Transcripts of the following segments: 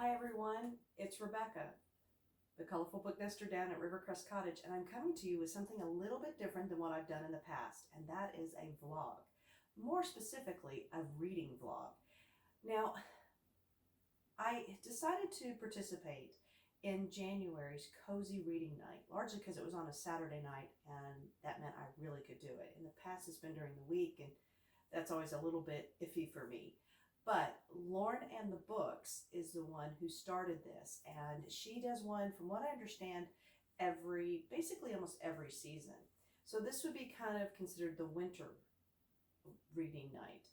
Hi everyone, it's Rebecca, the Colorful Booknester down at Rivercrest Cottage, and I'm coming to you with something a little bit different than what I've done in the past, and that is a vlog. More specifically, a reading vlog. Now, I decided to participate in January's Cozy Reading Night, largely because it was on a Saturday night, and that meant I really could do it. In the past, it's been during the week, and that's always a little bit iffy for me. But Lauren and the Books is the one who started this, and she does one, from what I understand, basically almost every season. So this would be kind of considered the winter reading night,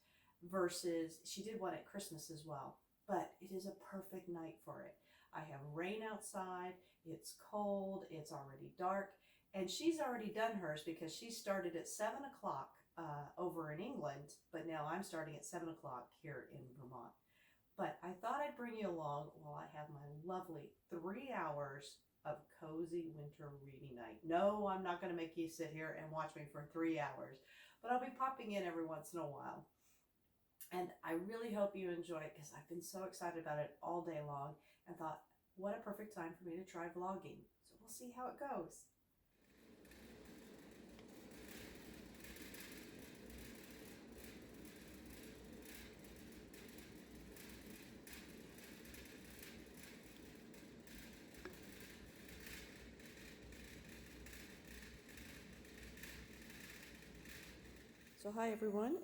versus she did one at Christmas as well. But it is a perfect night for it. I have rain outside, it's cold, it's already dark, and she's already done hers because she started at 7 o'clock over in England, but now I'm starting at 7 o'clock here in Vermont. But I thought I'd bring you along while I have my lovely 3 hours of cozy winter reading night. No, I'm not going to make you sit here and watch me for 3 hours, but I'll be popping in every once in a while. And I really hope you enjoy it because I've been so excited about it all day long and thought, what a perfect time for me to try vlogging. So we'll see how it goes. So hi everyone.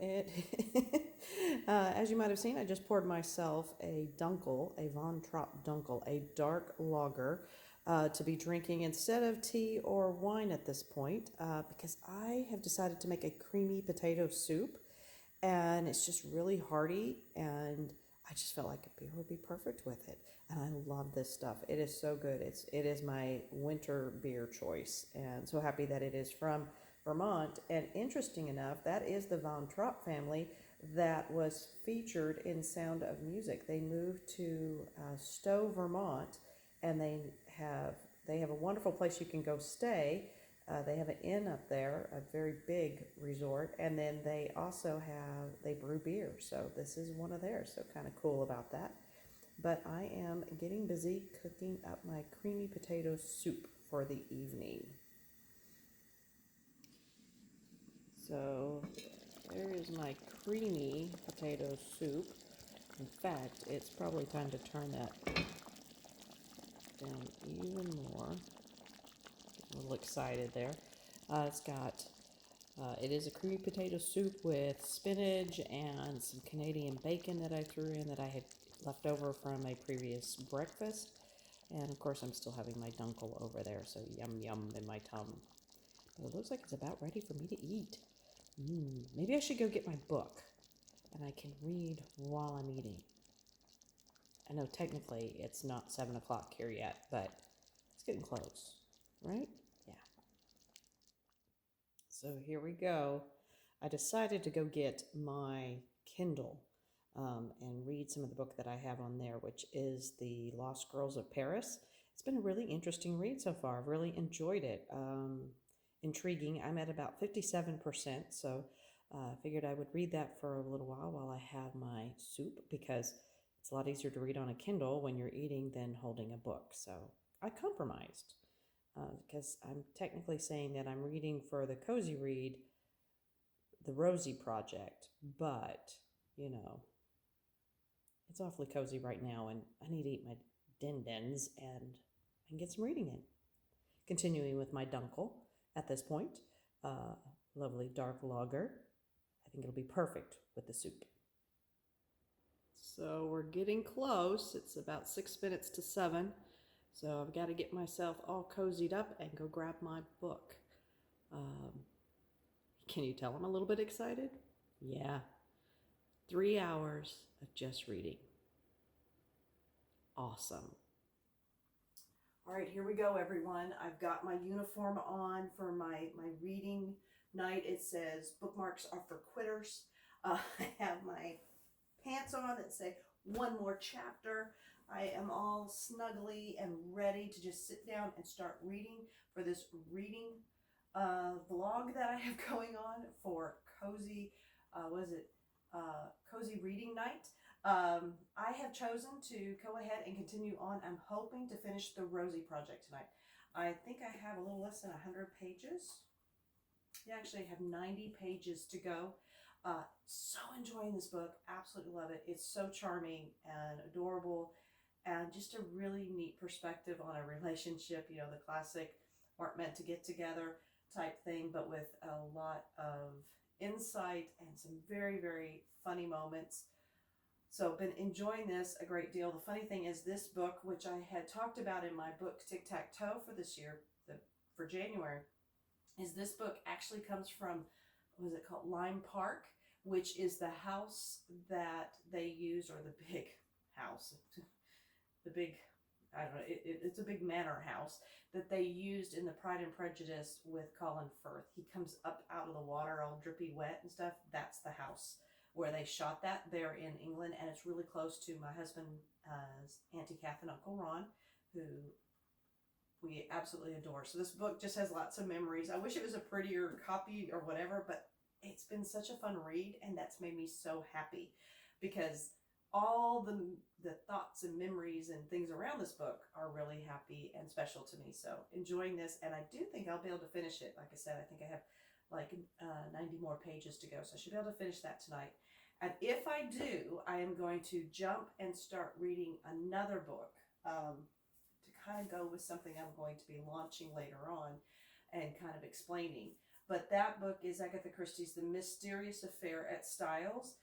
As you might have seen, I just poured myself a dunkel, a Von Trapp dunkel, a dark lager, to be drinking instead of tea or wine at this point, because I have decided to make a creamy potato soup, and it's just really hearty, and I just felt like a beer would be perfect with it. And I love this stuff. It is so good. It is my winter beer choice, and so happy that it is from Vermont. And interesting enough, that is the Von Trapp family that was featured in Sound of Music. They moved to Stowe, Vermont, and they have a wonderful place you can go stay. They have an inn up there, a very big resort, and then they also they brew beer. So this is one of theirs, so kind of cool about that. But I am getting busy cooking up my creamy potato soup for the evening. So there is my creamy potato soup. In fact, it's probably time to turn that down even more. A little excited there. It is a creamy potato soup with spinach and some Canadian bacon that I threw in that I had left over from a previous breakfast. And of course, I'm still having my dunkel over there, so yum yum in my tum. But it looks like it's about ready for me to eat. Maybe I should go get my book and I can read while I'm eating. I know technically it's not 7 o'clock here yet, but it's getting close, right? Yeah. So here we go. I decided to go get my Kindle and read some of the book that I have on there, which is The Lost Girls of Paris. It's been a really interesting read so far. I've really enjoyed it. Intriguing. I'm at about 57%, so I figured I would read that for a little while I have my soup, because it's a lot easier to read on a Kindle when you're eating than holding a book. So I compromised, because I'm technically saying that I'm reading for the Cozy Read, the Rosie project, but, you know, it's awfully cozy right now, and I need to eat my din-dins and get some reading in. Continuing with my dunkel at this point, lovely dark lager. I think it'll be perfect with the soup. So we're getting close. It's about 6 minutes to 7. So I've got to get myself all cozied up and go grab my book. Can you tell I'm a little bit excited? Yeah. 3 hours of just reading. Awesome. All right, here we go, everyone. I've got my uniform on for my reading night. It says bookmarks are for quitters. I have my pants on that say one more chapter. I am all snuggly and ready to just sit down and start reading for this reading vlog that I have going on for Cozy, Cozy Reading Night. I have chosen to go ahead and continue on. I'm hoping to finish the Rosie project tonight. I think I have a little less than 100 pages. I actually have 90 pages to go. So enjoying this book. Absolutely love it. It's so charming and adorable and just a really neat perspective on a relationship. You know, the classic weren't meant to get together type thing, but with a lot of insight and some very, very funny moments. So I've been enjoying this a great deal. The funny thing is this book, which I had talked about in my book Tic-Tac-Toe for this year, for January, is this book actually comes from, what is it called, Lime Park, which is the house that they use, or the big house, the big, I don't know, it's a big manor house that they used in the Pride and Prejudice with Colin Firth. He comes up out of the water all drippy wet and stuff. That's the house where they shot that there in England, and it's really close to my husband's Auntie Kath and Uncle Ron, who we absolutely adore. So this book just has lots of memories. I wish it was a prettier copy or whatever, but it's been such a fun read, and that's made me so happy because all the thoughts and memories and things around this book are really happy and special to me. So enjoying this, and I do think I'll be able to finish it. Like I said, I think I have like 90 more pages to go, so I should be able to finish that tonight. And if I do, I am going to jump and start reading another book to kind of go with something I'm going to be launching later on and kind of explaining. But that book is Agatha Christie's The Mysterious Affair at Styles.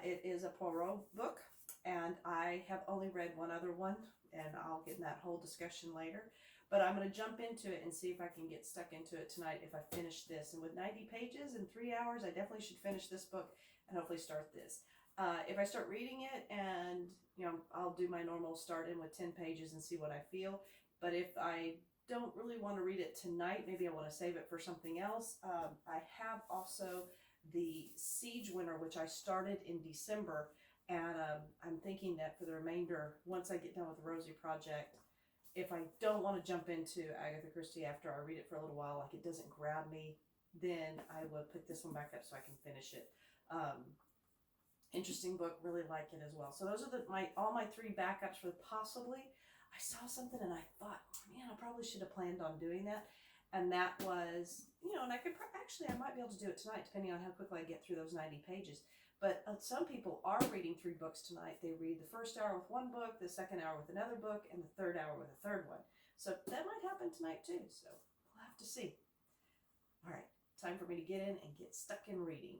It is a Poirot book, and I have only read one other one, and I'll get in that whole discussion later. But I'm going to jump into it and see if I can get stuck into it tonight if I finish this. And with 90 pages in 3 hours, I definitely should finish this book and hopefully start this. If I start reading it and, you know, I'll do my normal start in with 10 pages and see what I feel. But if I don't really want to read it tonight, maybe I want to save it for something else. I have also the Siege Winner, which I started in December. And I'm thinking that for the remainder, once I get done with the Rosie project, if I don't want to jump into Agatha Christie after I read it for a little while, like it doesn't grab me, then I will pick this one back up so I can finish it. Interesting book, really like it as well. So those are all my 3 backups for possibly. I saw something and I thought, man, I probably should have planned on doing that. And that was, you know, and I could actually, I might be able to do it tonight, depending on how quickly I get through those 90 pages. But some people are reading 3 books tonight. They read the first hour with one book, the second hour with another book, and the third hour with a third one. So that might happen tonight too. So we'll have to see. All right, time for me to get in and get stuck in reading.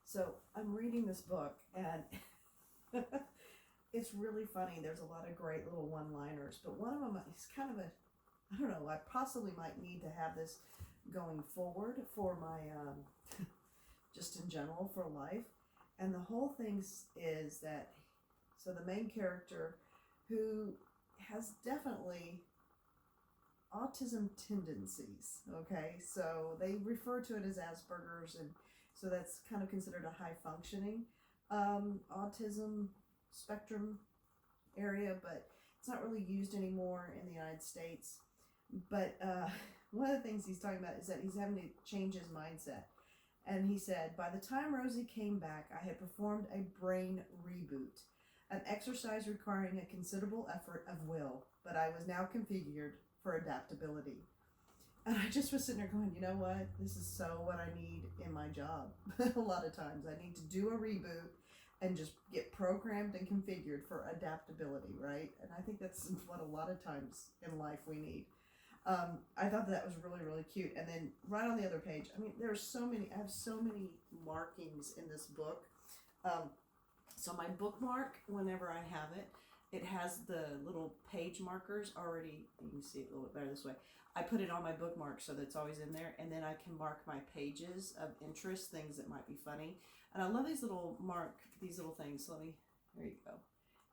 So I'm reading this book, and it's really funny. There's a lot of great little one-liners, but one of them is kind of I don't know, I possibly might need to have this going forward for my, just in general for life. And the whole thing is that, so the main character, who has definitely autism tendencies, okay? So they refer to it as Asperger's, and so that's kind of considered a high functioning autism spectrum area, but it's not really used anymore in the United States. But one of the things he's talking about is that he's having to change his mindset. And he said, by the time Rosie came back, I had performed a brain reboot, an exercise requiring a considerable effort of will, but I was now configured for adaptability. And I just was sitting there going, you know what? This is so what I need in my job. A lot of times I need to do a reboot and just get programmed and configured for adaptability, right? And I think that's what a lot of times in life we need. I thought that was really, really cute. And then right on the other page, I mean, I have so many markings in this book. So my bookmark, whenever I have it, it has the little page markers already. You can see it a little bit better this way. I put it on my bookmark so that it's always in there, and then I can mark my pages of interest, things that might be funny. And I love these little things. So there you go.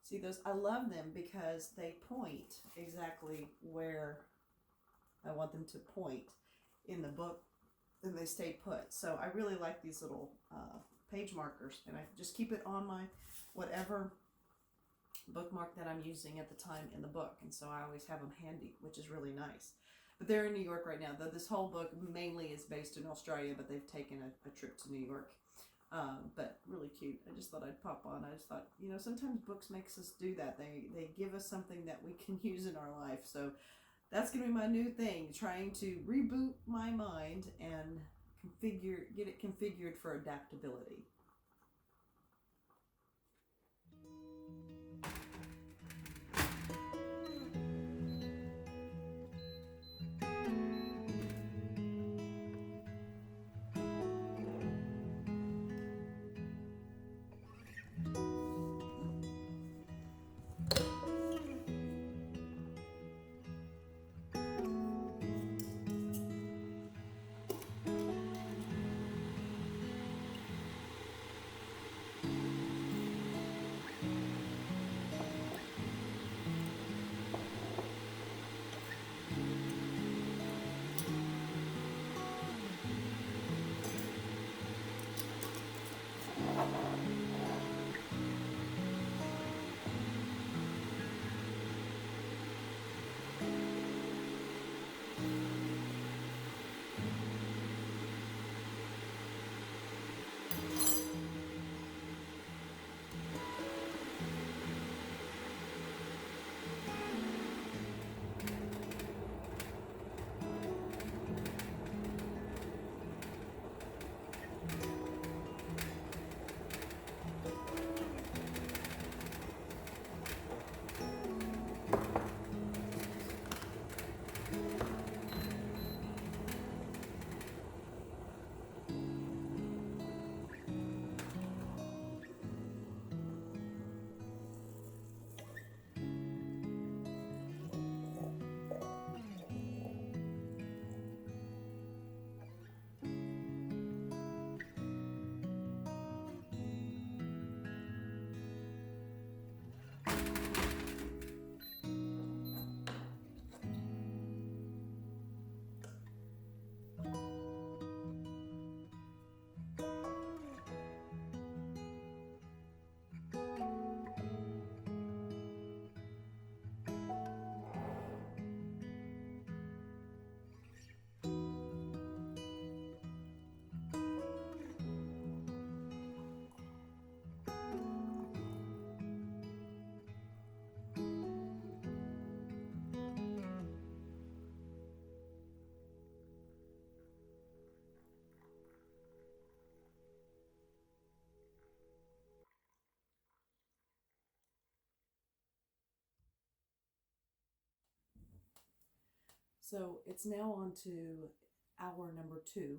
See those? I love them because they point exactly where I want them to point in the book then they stay put. So I really like these little page markers, and I just keep it on my whatever bookmark that I'm using at the time in the book, and so I always have them handy, which is really nice. But they're in New York right now. Though this whole book mainly is based in Australia, but they've taken a trip to New York. But really cute. I just thought I'd pop on. I just thought, sometimes books makes us do that. They give us something that we can use in our life. So that's going to be my new thing, trying to reboot my mind and get it configured for adaptability. So it's now on to hour number 2.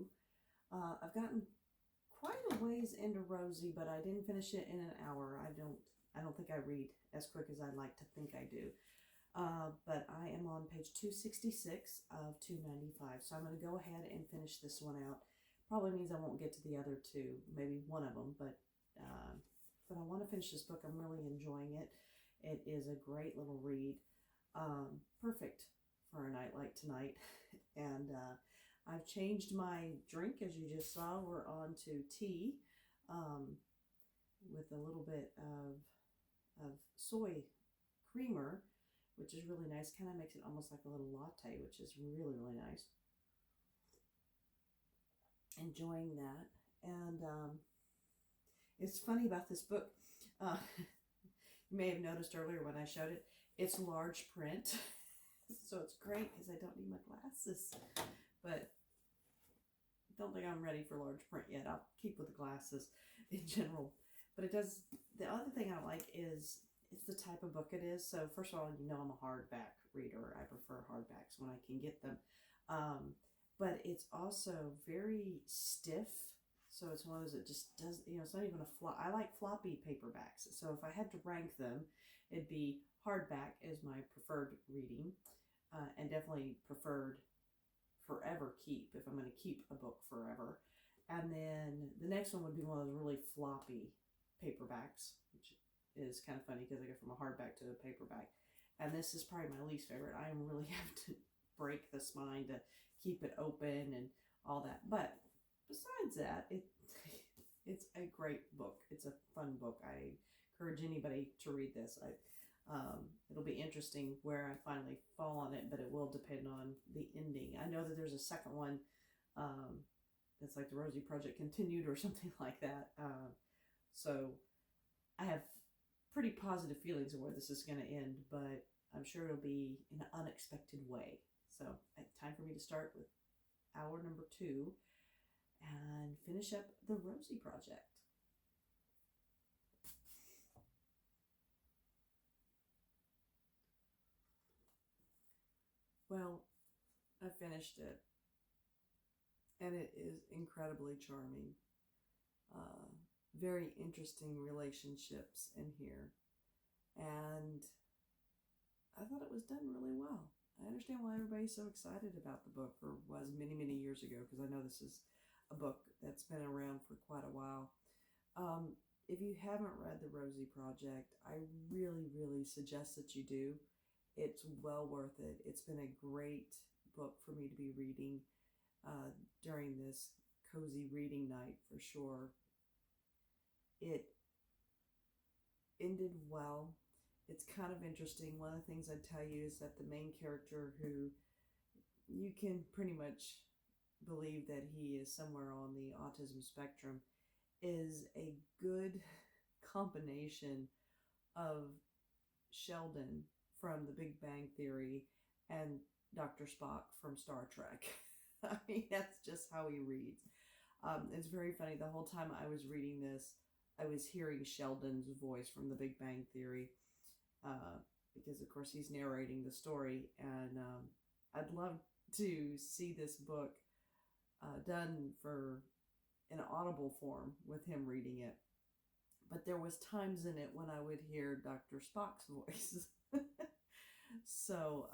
I've gotten quite a ways into Rosie, but I didn't finish it in an hour. I don't think I read as quick as I'd like to think I do. But I am on page 266 of 295. So I'm going to go ahead and finish this one out. Probably means I won't get to the other 2, maybe one of them, but I want to finish this book. I'm really enjoying it. It is a great little read. Perfect for a night like tonight. And I've changed my drink, as you just saw. We're on to tea with a little bit of soy creamer, which is really nice. Kind of makes it almost like a little latte, which is really, really nice. Enjoying that. And it's funny about this book. You may have noticed earlier when I showed it, it's large print. So it's great because I don't need my glasses. But don't think I'm ready for large print yet. I'll keep with the glasses in general. But the other thing I like is it's the type of book it is. So first of all, I'm a hardback reader. I prefer hardbacks when I can get them. But it's also very stiff. So it's one of those that just does, it's not even I like floppy paperbacks. So if I had to rank them, it'd be hardback is my preferred reading, and definitely preferred forever keep, if I'm going to keep a book forever. And then the next one would be one of those really floppy paperbacks, which is kind of funny because I go from a hardback to a paperback. And this is probably my least favorite. I really have to break the spine to keep it open and all that. But besides that, it's a great book. It's a fun book. I encourage anybody to read this. It'll be interesting where I finally fall on it, but it will depend on the ending. I know that there's a second one that's like the Rosie Project Continued or something like that. So I have pretty positive feelings of where this is going to end, but I'm sure it'll be in an unexpected way. So time for me to start with hour number 2 and finish up the Rosie Project. Well, I finished it, and it is incredibly charming. Very interesting relationships in here, and I thought it was done really well. I understand why everybody's so excited about the book, or was many, many years ago, because I know this is a book that's been around for quite a while. If you haven't read The Rosie Project, I really, really suggest that you do. It's well worth it. It's been a great book for me to be reading during this cozy reading night for sure. It ended well. It's kind of interesting. One of the things I'd tell you is that the main character, who you can pretty much believe that he is somewhere on the autism spectrum, is a good combination of Sheldon from The Big Bang Theory and Dr. Spock from Star Trek. I mean, that's just how he reads. It's very funny. The whole time I was reading this, I was hearing Sheldon's voice from The Big Bang Theory, because of course he's narrating the story, and I'd love to see this book done in audible form with him reading it. But there was times in it when I would hear Dr. Spock's voice. So,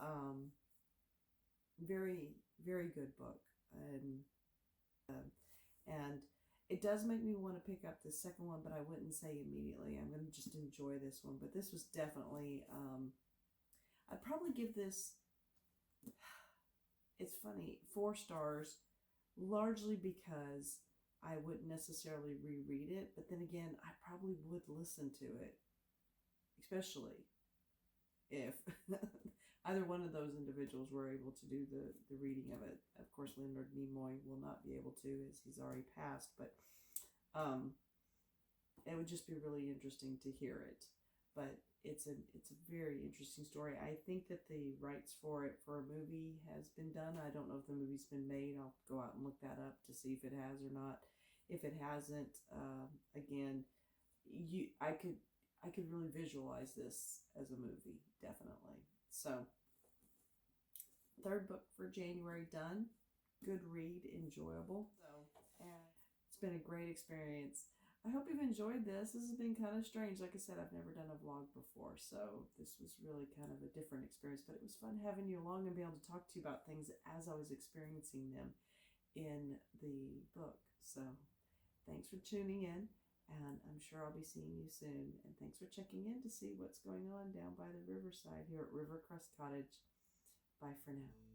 very, very good book. And it does make me want to pick up the second one, but I wouldn't say immediately. I'm going to just enjoy this one. But this was definitely, I'd probably give this, it's funny, 4 stars, largely because I wouldn't necessarily reread it. But then again, I probably would listen to it, especially if either one of those individuals were able to do the reading of it. Of course, Leonard Nimoy will not be able to, as he's already passed, but it would just be really interesting to hear it. But it's a very interesting story. I think that the rights for it for a movie has been done. I don't know if the movie's been made. I'll go out and look that up to see if it has or not. If it hasn't, again, I could really visualize this as a movie, definitely. So, 3rd book for January done. Good read, enjoyable. And it's been a great experience. I hope you've enjoyed this. This has been kind of strange. Like I said, I've never done a vlog before, so this was really kind of a different experience, but it was fun having you along and being able to talk to you about things as I was experiencing them in the book. So, thanks for tuning in. And I'm sure I'll be seeing you soon. And thanks for checking in to see what's going on down by the riverside here at Rivercrest Cottage. Bye for now.